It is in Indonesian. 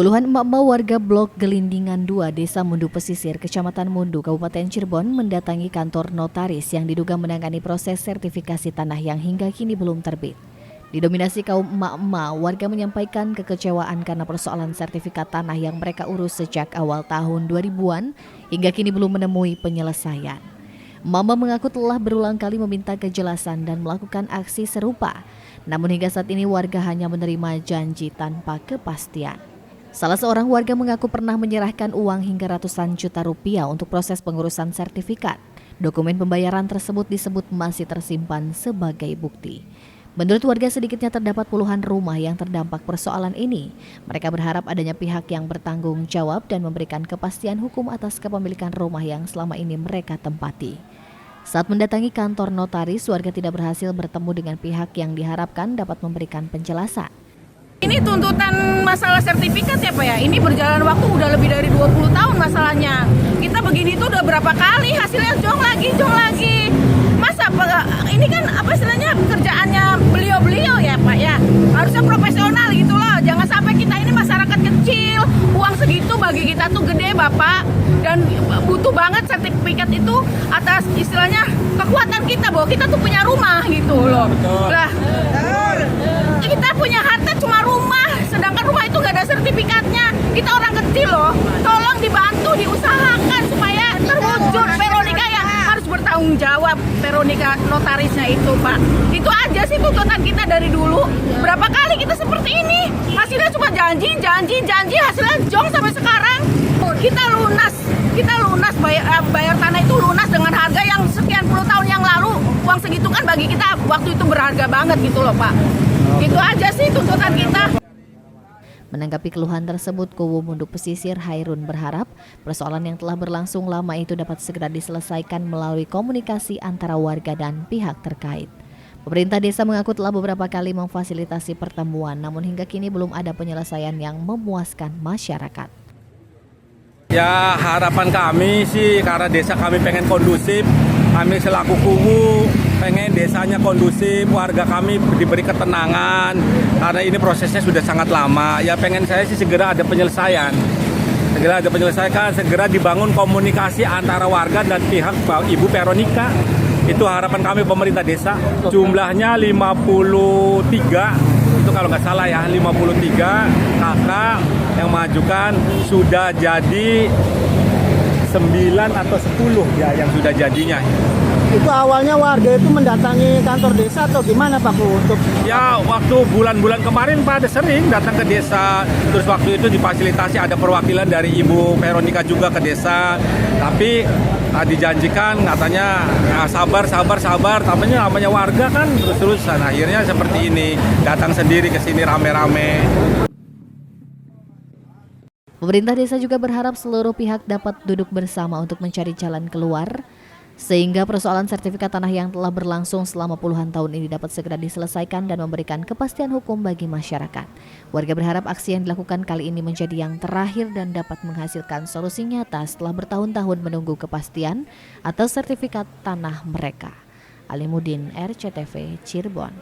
Puluhan emak-emak warga Blok Gelindingan 2, Desa Mundu Pesisir, Kecamatan Mundu, Kabupaten Cirebon mendatangi kantor notaris yang diduga menangani proses sertifikasi tanah yang hingga kini belum terbit. Didominasi kaum emak-emak, warga menyampaikan kekecewaan karena persoalan sertifikat tanah yang mereka urus sejak awal tahun 2000-an hingga kini belum menemui penyelesaian. Mama mengaku telah berulang kali meminta kejelasan dan melakukan aksi serupa. Namun hingga saat ini warga hanya menerima janji tanpa kepastian. Salah seorang warga mengaku pernah menyerahkan uang hingga ratusan juta rupiah untuk proses pengurusan sertifikat. Dokumen pembayaran tersebut disebut masih tersimpan sebagai bukti. Menurut warga, sedikitnya terdapat puluhan rumah yang terdampak persoalan ini. Mereka berharap adanya pihak yang bertanggung jawab dan memberikan kepastian hukum atas kepemilikan rumah yang selama ini mereka tempati. Saat mendatangi kantor notaris, warga tidak berhasil bertemu dengan pihak yang diharapkan dapat memberikan penjelasan. Ini tuntutan masalah sertifikat ya Pak ya, ini berjalan waktu udah lebih dari 20 tahun masalahnya. Kita begini tuh udah berapa kali hasilnya jong lagi. Masa ini kan apa istilahnya kerjaannya beliau-beliau ya Pak ya, harusnya profesional gitu loh. Jangan sampai kita ini masyarakat kecil, uang segitu bagi kita tuh gede Bapak. Dan butuh banget sertifikat itu atas istilahnya kekuatan kita bahwa kita tuh punya rumah gitu loh. Lah, kita punya harta cuma rumah, sedangkan rumah itu gak ada sertifikatnya. Kita orang kecil loh, tolong dibantu, diusahakan supaya terwujud Veronika yang harus bertanggung jawab, Veronika notarisnya itu Pak. Itu aja sih tuntutan kita dari dulu. Berapa kali kita seperti ini, hasilnya cuma janji, hasilnya jong sampai sekarang. Kita lunas bayar tanah itu lunas dengan harga yang sekian puluh tahun yang lalu. Uang segitu kan bagi kita waktu itu berharga banget gitu loh Pak. Itu aja sih tuntutan kita. Menanggapi keluhan tersebut, Kubu Mundu Pesisir Hairun berharap persoalan yang telah berlangsung lama itu dapat segera diselesaikan melalui komunikasi antara warga dan pihak terkait. Pemerintah desa mengaku telah beberapa kali memfasilitasi pertemuan, namun hingga kini belum ada penyelesaian yang memuaskan masyarakat. Ya, harapan kami sih karena desa kami pengen kondusif, kami selaku kubu pengen desanya kondusif, warga kami diberi ketenangan karena ini prosesnya sudah sangat lama. Ya pengen saya sih segera ada penyelesaian, segera dibangun komunikasi antara warga dan pihak Ibu Veronika. Itu harapan kami pemerintah desa. Jumlahnya 53, itu kalau nggak salah ya, 53 kakak yang mengajukan, sudah jadi 9 atau 10 ya yang sudah jadinya. Itu awalnya warga itu mendatangi kantor desa atau gimana Pak untuk? Ya waktu bulan-bulan kemarin pada sering datang ke desa, terus waktu itu difasilitasi ada perwakilan dari Ibu Veronika juga ke desa, tapi dijanjikan katanya sabar, namanya warga kan terus-terusan, akhirnya seperti ini, datang sendiri ke sini rame-rame. Pemerintah desa juga berharap seluruh pihak dapat duduk bersama untuk mencari jalan keluar, sehingga persoalan sertifikat tanah yang telah berlangsung selama puluhan tahun ini dapat segera diselesaikan dan memberikan kepastian hukum bagi masyarakat. Warga berharap aksi yang dilakukan kali ini menjadi yang terakhir dan dapat menghasilkan solusi nyata setelah bertahun-tahun menunggu kepastian atas sertifikat tanah mereka. Alimuddin, RCTV, Cirebon.